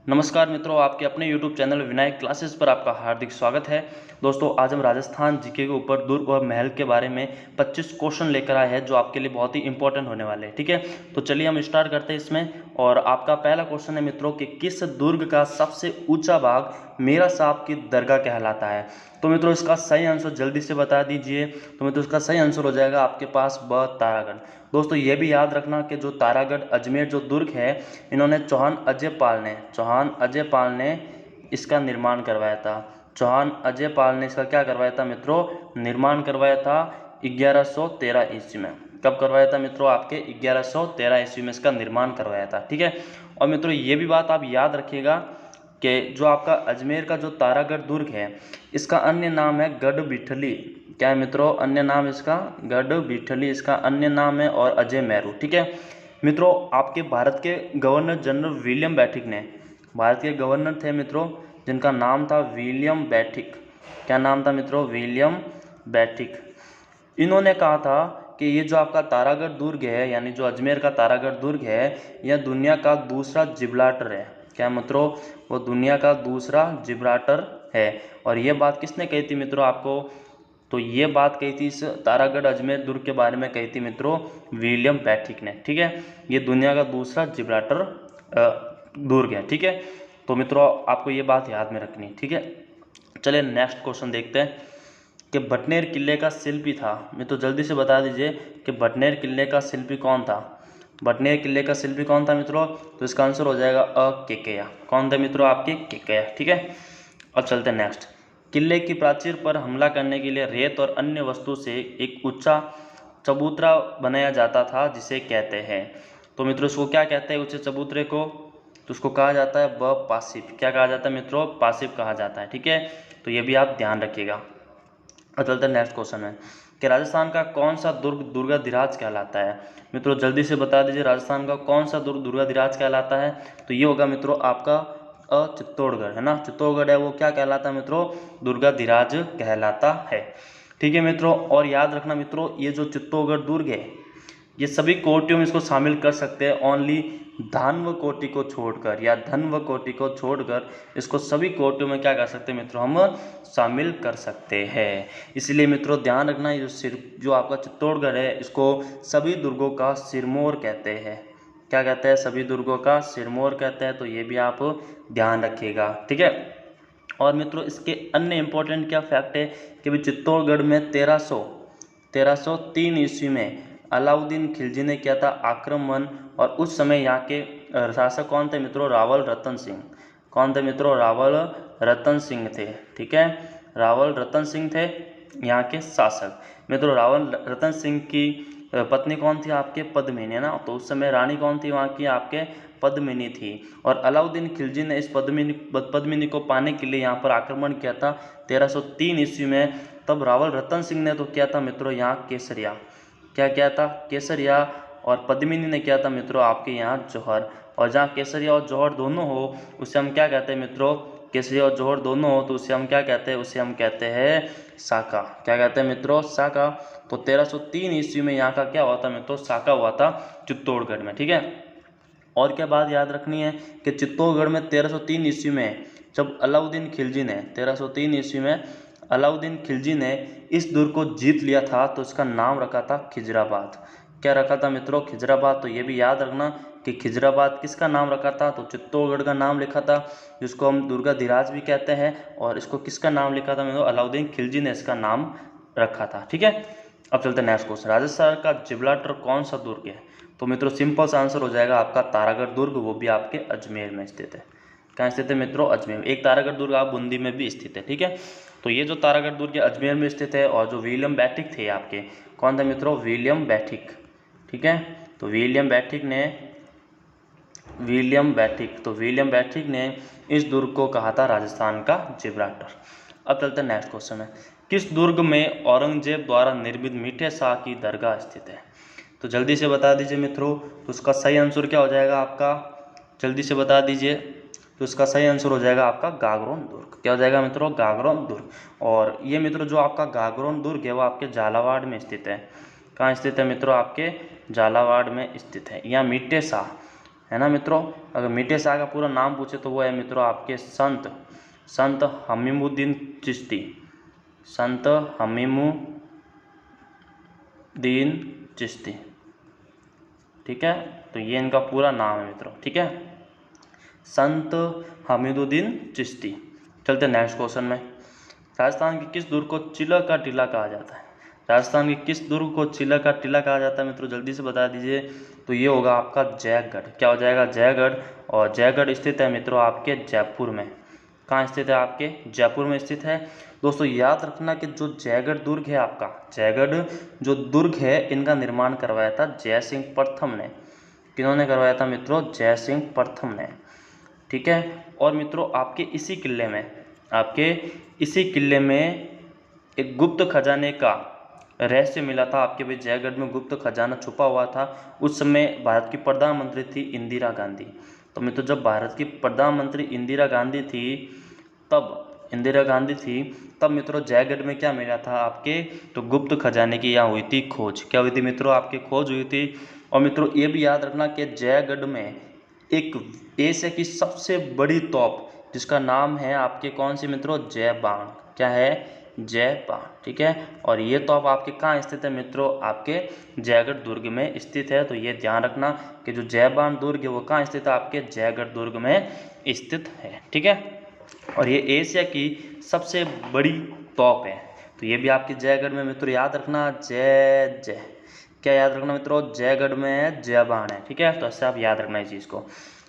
नमस्कार मित्रों, आपके अपने YouTube चैनल विनायक क्लासेस पर आपका हार्दिक स्वागत है। दोस्तों, आज हम राजस्थान जीके के ऊपर दुर्ग और महल के बारे में 25 क्वेश्चन लेकर आए हैं जो आपके लिए बहुत ही इंपॉर्टेंट होने वाले हैं। ठीक है, तो चलिए हम स्टार्ट करते हैं इसमें। और आपका पहला क्वेश्चन है मित्रों कि किस दुर्ग का सबसे ऊंचा भाग मेरा साहब की दरगाह कहलाता है। तो मित्रों, इसका सही आंसर जल्दी से बता दीजिए। तो मित्रों, इसका सही आंसर हो जाएगा आपके पास ब तारागढ़। दोस्तों, ये भी याद रखना कि जो तारागढ़ अजमेर जो दुर्ग है, इन्होंने चौहान अजय पाल ने इसका निर्माण करवाया था। चौहान अजय पाल ने इसका क्या करवाया था मित्रों? निर्माण करवाया था 1113 ईस्वी में। कब करवाया था मित्रों? आपके 1113 ईस्वी में इसका निर्माण करवाया था। ठीक है, और मित्रों ये भी बात आप याद रखिएगा कि जो आपका अजमेर का जो तारागढ़ दुर्ग है, इसका अन्य नाम है गढ़ बिठली। क्या है मित्रों? अन्य नाम इसका गढ़ बिठली, इसका अन्य नाम है, और अजय मैरू। ठीक है मित्रों, आपके भारत के गवर्नर जनरल विलियम बेंटिक ने, भारत के गवर्नर थे मित्रों जिनका नाम था विलियम बेंटिक। क्या नाम था मित्रों? William Bentinck. इन्होंने कहा था कि ये जो आपका तारागढ़ दुर्ग है, यानी जो अजमेर का तारागढ़ दुर्ग है, यह दुनिया का दूसरा जिब्राल्टर है। क्या मित्रों? वो दुनिया का दूसरा जिब्राल्टर है। और ये बात किसने कही थी मित्रों आपको? तो ये बात कही थी, इस तारागढ़ अजमेर दुर्ग के बारे में कही थी मित्रों विलियम बेंटिक ने। ठीक है, ये दुनिया का दूसरा जिब्राल्टर दुर्ग है। ठीक है, तो मित्रों आपको ये बात याद में रखनी है। ठीक है, चलिए नेक्स्ट क्वेश्चन देखते हैं कि भटनेर किले का शिल्पी था। मित्रों जल्दी से बता दीजिए कि भटनेर किले का शिल्पी कौन था। भटनेर किले का शिल्पी कौन था मित्रों? तो इसका आंसर हो जाएगा केकया। कौन थे मित्रों? आपके केकया। ठीक है, अब चलते हैं नेक्स्ट। किले की प्राचीर पर हमला करने के लिए रेत और अन्य वस्तु से एक ऊंचा चबूतरा बनाया जाता था, जिसे कहते हैं। तो मित्रों इसको क्या कहते हैं ऊंचे चबूतरे को? तो उसको कहा जाता है पासिप। क्या कहा जाता है मित्रों? पासिप कहा जाता है। ठीक है, तो ये भी आप ध्यान रखिएगा। अब चलते हैं नेक्स्ट क्वेश्चन में कि राजस्थान का कौन सा दुर्ग दुर्गाधिराज कहलाता है। मित्रों जल्दी से बता दीजिए, राजस्थान का कौन सा दुर्ग दुर्गाधिराज कहलाता है। तो ये होगा मित्रों आपका चित्तौड़गढ़, है ना। चित्तौड़गढ़ है वो क्या कहलाता है मित्रों? दुर्गाधिराज कहलाता है। ठीक है मित्रों, और याद रखना मित्रों, ये जो चित्तौड़गढ़ दुर्ग है, ये सभी कोटियों में इसको शामिल कर सकते हैं, ओनली धान्व कोटि को छोड़कर, या धन्व कोटि को छोड़कर इसको सभी कोटियों में क्या कर सकते हैं मित्रों? हम शामिल कर सकते हैं। इसलिए मित्रों ध्यान रखना, ये जो आपका चित्तौड़गढ़ है, इसको सभी दुर्गों का सिरमौर कहते हैं। क्या कहते हैं? सभी दुर्गों का सिरमौर कहते हैं। तो ये भी आप ध्यान रखिएगा। ठीक है, और मित्रों इसके अन्य इंपॉर्टेंट क्या फैक्ट है कि भी चित्तौड़गढ़ में 1303 ईस्वी में अलाउद्दीन खिलजी ने किया था आक्रमण, और उस समय यहाँ के शासक कौन थे मित्रों? रावल रतन सिंह। कौन थे मित्रों? रावल रतन सिंह थे। ठीक है, रावल रतन सिंह थे यहाँ के शासक। मित्रों रावल रतन सिंह की पत्नी कौन थी? आपके पद्मिनी, है ना। तो उस समय रानी कौन थी वहाँ की? आपके पद्मिनी थी। और अलाउद्दीन खिलजी ने इस पद्मिनी को पाने के लिए यहाँ पर आक्रमण किया था 1303 ईस्वी में। तब रावल रतन सिंह ने तो किया था मित्रों यहाँ केसरिया। क्या किया था? केसरिया। और पद्मिनी ने किया था मित्रों आपके यहाँ जौहर। और जहाँ केसरिया और जौहर दोनों हो, उसे हम क्या कहते हैं मित्रों? केसरिया और जौहर दोनों हो तो उसे हम क्या कहते हैं? उसे हम कहते हैं साका। क्या कहते हैं मित्रों? साका। तो 1303 ईस्वी में यहाँ का क्या हुआ था मित्रों? साका हुआ था चित्तौड़गढ़ में। ठीक है, और क्या बात याद रखनी है कि चित्तौड़गढ़ में 1303 ईस्वी में जब अलाउद्दीन खिलजी ने 1303 ईस्वी में अलाउद्दीन खिलजी ने इस दुर्ग को जीत लिया था, तो इसका नाम रखा था खिजराबाद। क्या रखा था मित्रों? खिजराबाद। तो ये भी याद रखना कि खिजराबाद किसका नाम रखा था? तो चित्तौड़गढ़ का नाम लिखा था, जिसको हम दुर्गाधिराज भी कहते हैं। और इसको किसका नाम लिखा था मित्रों? अलाउद्दीन खिलजी ने इसका नाम रखा था। ठीक है, अब चलते हैं नेक्स्ट क्वेश्चन। राजस्थान का जिब्राल्टर कौन सा दुर्ग है? तो मित्रों सिंपल सा आंसर हो जाएगा आपका तारागढ़ दुर्ग, वो भी आपके अजमेर में स्थित है। कहाँ स्थित है मित्रों? अजमेर में। एक तारागढ़ दुर्ग आप बूंदी में भी स्थित है। ठीक है, तो ये जो तारागढ़ दुर्ग अजमेर में स्थित है। और जो विलियम बेंटिक थे आपके, कौन थे मित्रों? William Bentinck. ठीक है, तो विलियम बेंटिक ने इस दुर्ग को कहा था राजस्थान का जिब्राल्टर। अब चलते हैं नेक्स्ट क्वेश्चन में। किस दुर्ग में औरंगजेब द्वारा निर्मित मीठे शाह की दरगाह स्थित है? तो जल्दी से बता दीजिए मित्रों। तो उसका सही आंसर क्या हो जाएगा आपका? जल्दी से बता दीजिए। तो इसका सही आंसर हो जाएगा आपका गागरोन दुर्ग। क्या हो जाएगा मित्रों? गागरोन दुर्ग। और ये मित्रों जो आपका गागरोन दुर्ग है वो आपके झालावाड़ में स्थित है। कहाँ स्थित है मित्रों? आपके झालावाड़ में स्थित है। यहाँ मीठे शाह है ना मित्रों। अगर मीठे शाह का पूरा नाम पूछे तो वो है मित्रों आपके संत हमीमुद्दीन चिश्ती, संत हमीमुद्दीन चिश्ती। ठीक है, तो ये इनका पूरा नाम है मित्रों। ठीक है, संत हमीमुद्दीन चिश्ती। चलते नेक्स्ट क्वेश्चन में। राजस्थान के किस दुर्ग को चिला का टीला कहा जाता है? राजस्थान के किस दुर्ग को चिला का टीला कहा जाता है मित्रों, जल्दी से बता दीजिए। तो ये होगा आपका जयगढ़। क्या हो जाएगा? जयगढ़। और जयगढ़ स्थित है मित्रों आपके जयपुर में। कहाँ स्थित है? आपके जयपुर में स्थित है। दोस्तों याद रखना कि जो जयगढ़ दुर्ग है आपका, जयगढ़ जो दुर्ग है इनका निर्माण करवाया था जय सिंह प्रथम ने। किन्होंने करवाया था मित्रों? जय सिंह प्रथम ने। ठीक है, और मित्रों आपके इसी किले में एक गुप्त खजाने का रहस्य मिला था। आपके भाई जयगढ़ में गुप्त खजाना छुपा हुआ था। उस समय भारत की प्रधानमंत्री थी इंदिरा गांधी। तो मित्रों जब भारत की प्रधानमंत्री इंदिरा गांधी थी तब मित्रों जयगढ़ में क्या मिला था आपके? तो गुप्त खजाने की यहाँ हुई थी खोज। क्या हुई थी मित्रों? आपकी खोज हुई थी। और मित्रों ये भी याद रखना कि जयगढ़ में एक एशिया की सबसे बड़ी तोप जिसका नाम है आपके कौन सी मित्रों? जय बाण। क्या है? जय बाण। ठीक है, और ये तोप आपके कहाँ स्थित है मित्रों? आपके जयगढ़ दुर्ग में स्थित है। तो ये ध्यान रखना कि जो जय बाण दुर्ग है वो कहाँ स्थित है? आपके जयगढ़ दुर्ग में स्थित है। ठीक है, और ये एशिया की सबसे बड़ी तोप है। तो ये भी आपके जयगढ़ में मित्रों याद रखना। जय क्या याद रखना मित्रों? जयगढ़ में है, जय बाण है। ठीक है, तो ऐसे आप याद रखना इस चीज़ को।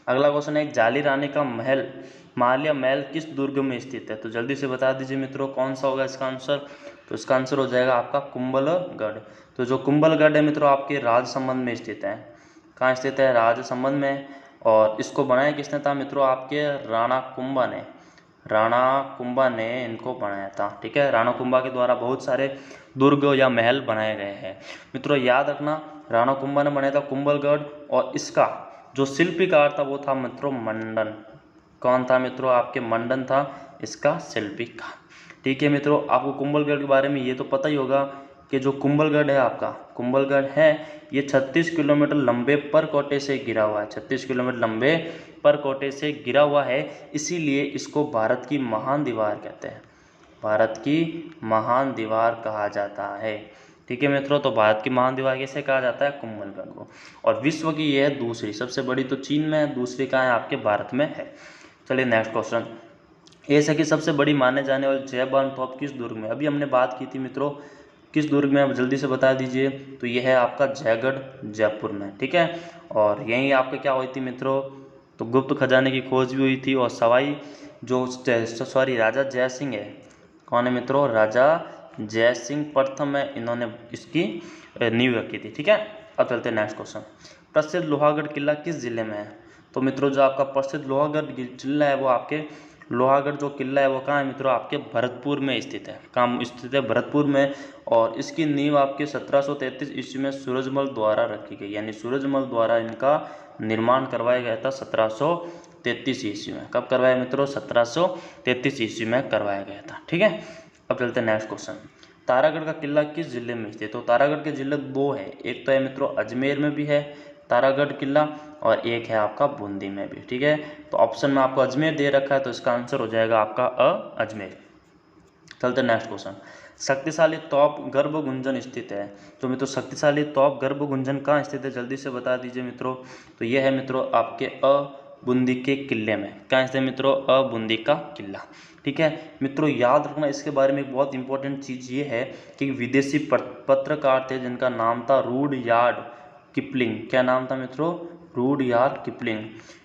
अगला क्वेश्चन है जाली रानी का महल, माल्या महल किस दुर्ग में स्थित है? तो जल्दी से बता दीजिए मित्रों कौन सा होगा इसका आंसर। तो इसका आंसर हो जाएगा आपका कुंभलगढ़। तो जो कुंभलगढ़ है मित्रों आपके राजसमंद में स्थित है। कहाँ स्थित है? राजसमंद में। और इसको बनाया किसने था मित्रों? आपके राणा कुंभा ने इनको बनाया था। ठीक है, राणा कुंभा के द्वारा बहुत सारे दुर्ग या महल बनाए गए हैं। मित्रों याद रखना राणा कुंभा ने बनाया था कुंभलगढ़, और इसका जो शिल्पीकार था वो था मित्रों मंडन। कौन था मित्रों? आपके मंडन था इसका शिल्पीकार। ठीक है मित्रों, आपको कुंभलगढ़ के बारे में ये तो पता ही होगा कि जो कुंभलगढ़ है आपका, कुंभलगढ़ है ये 36 किलोमीटर लंबे परकोटे से घिरा हुआ है। 36 किलोमीटर लंबे परकोटे से घिरा हुआ है, इसीलिए इसको भारत की महान दीवार कहते हैं। भारत की महान दीवार कहा जाता है। ठीक है मित्रों, तो भारत की महान दीवार कैसे कहा जाता है? कुंभलगढ़ को। और विश्व की यह दूसरी सबसे बड़ी तो चीन में है, दूसरी कहाँ है? आपके भारत में है। चलिए नेक्स्ट क्वेश्चन। एशिया की सबसे बड़ी माने जाने वाली जय बाण तोप किस दुर्ग में? अभी हमने बात की थी मित्रों, किस दुर्ग में? आप जल्दी से बता दीजिए। तो यह है आपका जयगढ़ जयपुर में। ठीक है, और यहीं आपके क्या हुई थी मित्रों? तो गुप्त खजाने की खोज भी हुई थी, और राजा जय सिंह है। कौन है मित्रों? राजा जय सिंह प्रथम है, इन्होंने इसकी नींव रखी थी। ठीक है, अब चलते हैं नेक्स्ट क्वेश्चन। प्रसिद्ध लोहागढ़ किला किस जिले में है? तो मित्रों जो आपका प्रसिद्ध लोहागढ़ किला है वो आपके लोहागढ़ जो किला है वो कहाँ है मित्रों? आपके भरतपुर में स्थित है। कहाँ स्थित है? भरतपुर में। और इसकी नींव आपके 1733 ईस्वी में सूरजमल द्वारा रखी गई, यानी सूरजमल द्वारा इनका निर्माण करवाया गया था 1733 ईस्वी में। कब करवाया मित्रों? 1733 ईस्वी में करवाया गया था। ठीक है, अब चलते हैं नेक्स्ट क्वेश्चन। तारागढ़ का किला किस जिले में स्थित है? तो तारागढ़ के जिले दो है, एक तो है मित्रों अजमेर में भी है तारागढ़ किला, और एक है आपका बूंदी में भी। ठीक है, तो ऑप्शन में आपको अजमेर दे रखा है, तो इसका आंसर हो जाएगा आपका अजमेर। चलते नेक्स्ट क्वेश्चन। शक्तिशाली तोप गर्भगुंजन स्थित है। तो मित्रों शक्तिशाली तोप गर्भगुंजन कहाँ स्थित है? जल्दी से बता दीजिए मित्रों। तो यह है मित्रों आपके बूंदी के किले में। कहाँ स्थित है मित्रों? बूंदी का किला। ठीक है मित्रों, याद रखना इसके बारे में एक बहुत इंपॉर्टेंट चीज़ ये है कि विदेशी पत्रकार थे जिनका नाम था रुडयार्ड किपलिंग। क्या नाम था मित्रों? Rudyard Kipling.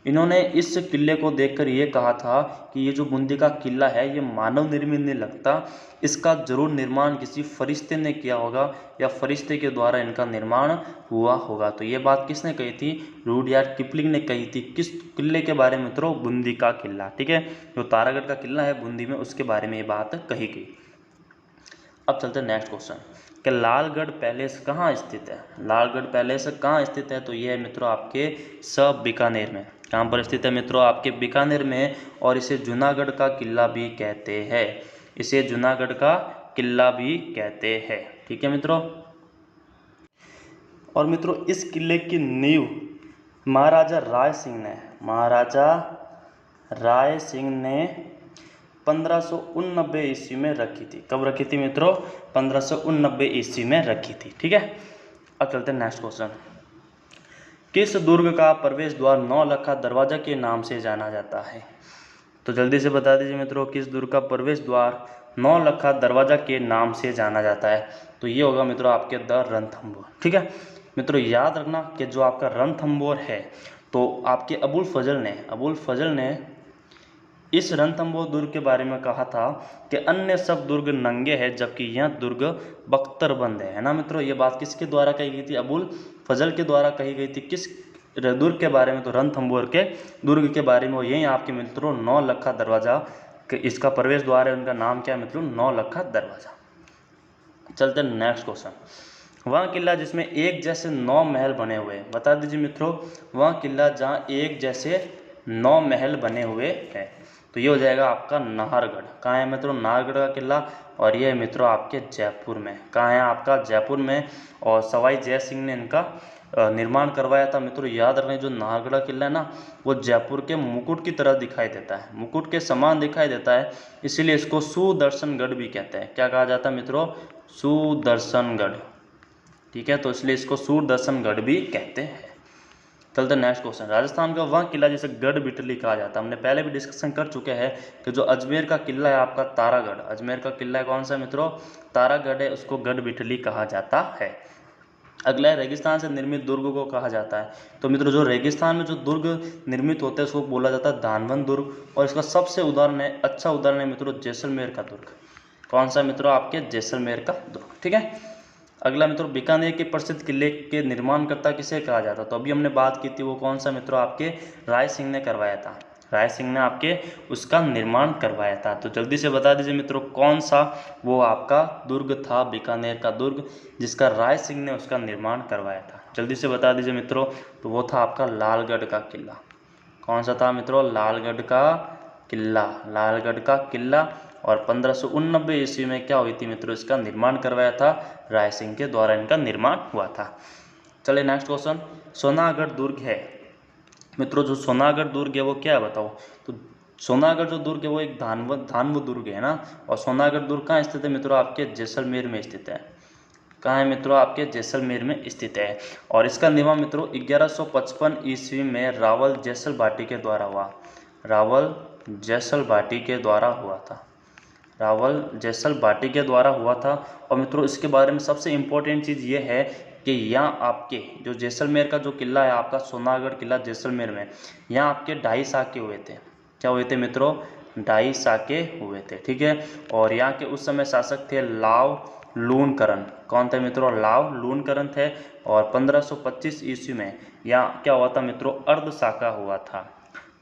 इन्होंने इस किले को देखकर ये कहा था कि ये जो बूंदी का किला है ये मानव निर्मित नहीं लगता, इसका जरूर निर्माण किसी फरिश्ते ने किया होगा या फरिश्ते के द्वारा इनका निर्माण हुआ होगा। तो ये बात किसने कही थी? रुडयार्ड किपलिंग ने कही थी। किस किले के बारे में मित्रों? बूंदी का किला। ठीक है, जो तारागढ़ का किला है बूंदी में उसके बारे में ये बात कही गई। अब चलते हैं नेक्स्ट क्वेश्चन कि लालगढ़ पैलेस कहाँ स्थित है? लालगढ़ पैलेस कहाँ स्थित है? तो ये है मित्रों आपके बीकानेर में। कहाँ पर स्थित है मित्रों? आपके बीकानेर में। और इसे जूनागढ़ का किला भी कहते हैं। इसे जूनागढ़ का किला भी कहते हैं। ठीक है मित्रों, और मित्रों इस किले की नींव महाराजा राय सिंह ने 1589 ईस्वी में रखी थी। कब रखी थी मित्रों? 1589 ईस्वी में रखी थी। ठीक है, अब चलते हैं नेक्स्ट क्वेश्चन। किस दुर्ग का प्रवेश द्वार नौलखा दरवाजा के नाम से जाना जाता है? तो जल्दी से बता दीजिए मित्रों, किस दुर्ग का प्रवेश द्वार नौलखा दरवाजा के नाम से जाना जाता है? तो ये होगा मित्रों आपके द रणथंभौर। ठीक है मित्रों, याद रखना कि जो आपका रणथंभौर है, तो आपके अबुल फजल ने इस रणथंभौर दुर्ग के बारे में कहा था कि अन्य सब दुर्ग नंगे हैं जबकि यह दुर्ग बख्तरबंद है ना मित्रों। ये बात किसके द्वारा कही गई थी? अबुल फजल के द्वारा कही गई थी। किस दुर्ग के बारे में? तो रणथंभौर के दुर्ग के बारे में। यही आपके मित्रों नौलखा दरवाजा, इसका प्रवेश द्वार है, उनका नाम क्या है मित्रों? नौलखा दरवाजा। चलते नेक्स्ट क्वेश्चन। वह किला जिसमें एक जैसे 9 महल बने हुए, बता दीजिए मित्रों, वह किला जहाँ एक जैसे 9 महल बने हुए हैं, तो ये हो जाएगा आपका नाहरगढ़। कहाँ है मित्रों? नाहरगढ़ का किला, और ये मित्रों आपके जयपुर में। कहाँ है? आपका जयपुर में। और सवाई जय सिंह ने इनका निर्माण करवाया था। मित्रों याद रखें, जो नाहरगढ़ किला है ना, वो जयपुर के मुकुट की तरह दिखाई देता है, मुकुट के समान दिखाई देता है, इसीलिए इसको सुदर्शनगढ़ भी कहते हैं। क्या कहा जाता है मित्रों? सुदर्शनगढ़। ठीक है, तो इसलिए इसको सुदर्शनगढ़ भी कहते हैं। चलते नेक्स्ट क्वेश्चन। राजस्थान का वह किला जिसे गढ़ बिटली कहा जाता है, हमने पहले भी डिस्कशन कर चुके हैं कि जो अजमेर का किला है आपका तारागढ़, अजमेर का किला है कौन सा मित्रों? तारागढ़ है, उसको गढ़ बिटली कहा जाता है। अगला है रेगिस्तान से निर्मित दुर्ग को कहा जाता है। तो मित्रों जो रेगिस्तान में जो दुर्ग निर्मित होते हैं उसको बोला जाता है दानवन दुर्ग, और इसका सबसे उदाहरण है, अच्छा उदाहरण है मित्रों जैसलमेर का दुर्ग। कौन सा मित्रों? आपके जैसलमेर का दुर्ग। ठीक है, अगला मित्रों बीकानेर के प्रसिद्ध किले के निर्माणकर्ता किसे कहा जाता है? तो अभी हमने बात की थी, वो कौन सा मित्रों? आपके राय सिंह ने करवाया था। राय सिंह ने आपके उसका निर्माण करवाया था। तो जल्दी से बता दीजिए मित्रों, कौन सा वो आपका दुर्ग था, बीकानेर का दुर्ग, जिसका राय सिंह ने उसका निर्माण करवाया था? जल्दी से बता दीजिए मित्रों, तो वो था आपका लालगढ़ का किला। कौन सा था मित्रों? लालगढ़ का किला, लालगढ़ का किला। और 1589 ईस्वी में क्या हुई थी मित्रों? इसका निर्माण करवाया था राय सिंह के द्वारा, इनका निर्माण हुआ था। चलिए नेक्स्ट क्वेश्चन। सोनागढ़ दुर्ग है मित्रों, जो सोनागढ़ दुर्ग है वो क्या है बताओ? तो सोनागढ़ जो दुर्ग है वो एक धानव दुर्ग है ना। और सोनागढ़ दुर्ग कहाँ स्थित है मित्रों? आपके जैसलमेर में स्थित है। कहाँ है मित्रों? आपके जैसलमेर में स्थित है। और इसका निर्माण मित्रों 1155 ईस्वी में रावल जैसल भाटी के द्वारा हुआ। रावल जैसल भाटी के द्वारा हुआ था। रावल जैसल भाटी के द्वारा हुआ था। और मित्रों इसके बारे में सबसे इम्पोर्टेंट चीज़ ये है कि यहाँ आपके जो जैसलमेर का जो किला है आपका सोनागढ़ किला जैसलमेर में, यहाँ आपके 2.5 साके हुए थे। क्या हुए थे मित्रों? 2.5 साके हुए थे। ठीक है, और यहाँ के उस समय शासक थे लाव लूणकरण। कौन थे मित्रों? लाव लूणकरण थे। और 1525 ईस्वी में यहाँ क्या हुआ था मित्रों? अर्ध साका हुआ था।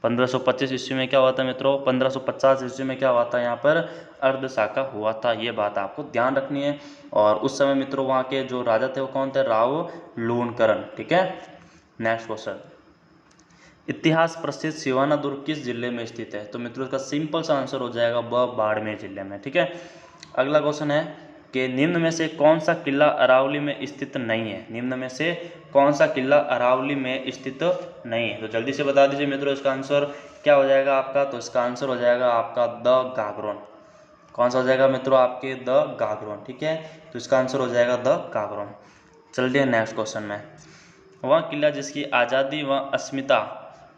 1525 ईस्वी में क्या हुआ था मित्रों? 1550 ईस्वी में क्या हुआ था? यहाँ पर अर्ध साका हुआ था। ये बात आपको ध्यान रखनी है। और उस समय मित्रों वहाँ के जो राजा थे वो कौन थे? राव लूणकरण। ठीक है, नेक्स्ट क्वेश्चन। इतिहास प्रसिद्ध सिवाना दुर्ग किस जिले में स्थित है? तो मित्रों इसका सिंपल सा आंसर हो जाएगा बाड़मेर जिले में। ठीक है, अगला क्वेश्चन है कि निम्न में से कौन सा किला अरावली में स्थित नहीं है? निम्न में से कौन सा किला अरावली में स्थित नहीं है? तो जल्दी से बता दीजिए मित्रों, इसका आंसर क्या हो जाएगा आपका? तो इसका आंसर हो जाएगा आपका द गागरोन। कौन सा हो जाएगा मित्रों? आपके द गागरोन। ठीक है, तो इसका आंसर हो जाएगा द गागरोन। चलिए नेक्स्ट क्वेश्चन में। वह किला जिसकी आज़ादी व अस्मिता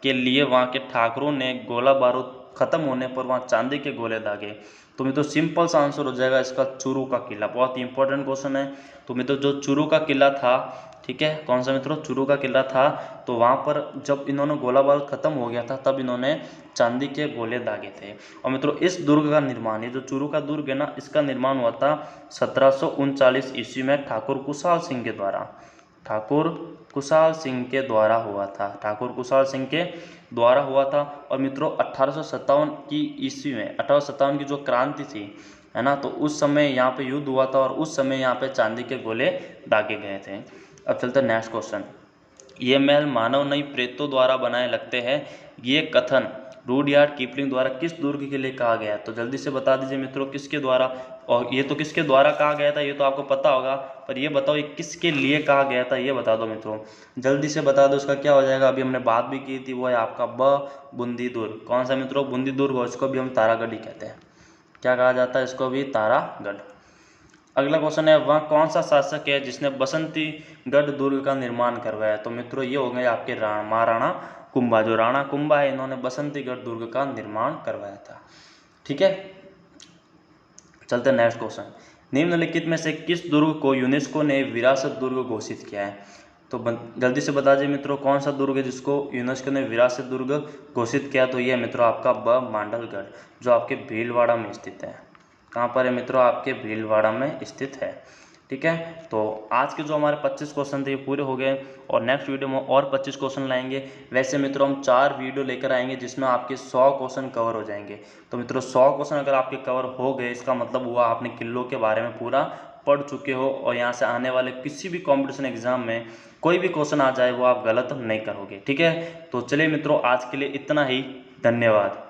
के लिए वहाँ के ठाकुरों ने गोला बारूद खत्म होने पर वहाँ चांदी के गोले दागे, तो मित्रों सिंपल सा आंसर हो जाएगा इसका चूरू का किला। बहुत ही इंपॉर्टेंट क्वेश्चन है। तो मित्रों जो चूरू का किला था, ठीक है, कौन सा मित्रों? चूरू का किला था। तो वहाँ पर जब इन्होंने गोला बारूद खत्म हो गया था तब इन्होंने चांदी के गोले दागे थे। और मित्रों इस दुर्ग का निर्माण, ये जो चूरू का दुर्ग है ना, इसका निर्माण हुआ था 1739 ईस्वी में ठाकुर कुशाल सिंह के द्वारा। ठाकुर कुशाल सिंह के द्वारा हुआ था। ठाकुर कुशाल सिंह के द्वारा हुआ था। और मित्रों 1857 की ईस्वी में, 1857 की जो क्रांति थी है ना, तो उस समय यहाँ पे युद्ध हुआ था और उस समय यहाँ पे चांदी के गोले दागे गए थे। अब चलते हैं नेक्स्ट क्वेश्चन। ये महल मानव नहीं प्रेतों द्वारा बनाए लगते हैं, ये कथन रुडयार्ड किपलिंग द्वारा किस दुर्ग के लिए कहा गया है? तो जल्दी से बता दीजिए मित्रों, किसके द्वारा। और ये तो किसके द्वारा कहा गया था ये तो आपको पता होगा, पर ये बताओ ये किसके लिए कहा गया था, ये बता दो मित्रों, जल्दी से बता दो। इसका क्या हो जाएगा, अभी हमने बात भी की थी, वो है आपका बूंदी दुर्ग। कौन सा मित्रों, बूंदी दुर्ग, और इसको भी हम तारागढ़ ही कहते हैं। क्या कहा जाता है इसको भी, तारागढ़। अगला क्वेश्चन है, वह कौन सा शासक है जिसने बसंतीगढ़ दुर्ग का निर्माण करवाया? तो मित्रों ये हो गए आपके महाराणा कुंभा। जो राणा कुंभा है, इन्होंने बसंतीगढ़ दुर्ग का निर्माण करवाया था। ठीक है, चलते नेक्स्ट क्वेश्चन। निम्नलिखित में से किस दुर्ग को यूनेस्को ने विरासत दुर्ग घोषित किया है? तो जल्दी से बता दीजिए मित्रों, कौन सा दुर्ग है जिसको यूनेस्को ने विरासत दुर्ग घोषित किया? तो ये मित्रों आपका मांडलगढ़, जो आपके भीलवाड़ा में स्थित है। कहाँ पर है मित्रों, आपके भीलवाड़ा में स्थित है। ठीक है, तो आज के जो हमारे 25 क्वेश्चन थे ये पूरे हो गए, और नेक्स्ट वीडियो में और 25 क्वेश्चन लाएंगे। वैसे मित्रों हम 4 वीडियो लेकर आएंगे जिसमें आपके 100 क्वेश्चन कवर हो जाएंगे। तो मित्रों 100 क्वेश्चन अगर आपके कवर हो गए, इसका मतलब हुआ आपने किलों के बारे में पूरा पढ़ चुके हो, और यहाँ से आने वाले किसी भी कॉम्पिटिशन एग्जाम में कोई भी क्वेश्चन आ जाए वो आप गलत नहीं करोगे। ठीक है, तो चलिए मित्रों आज के लिए इतना ही, धन्यवाद।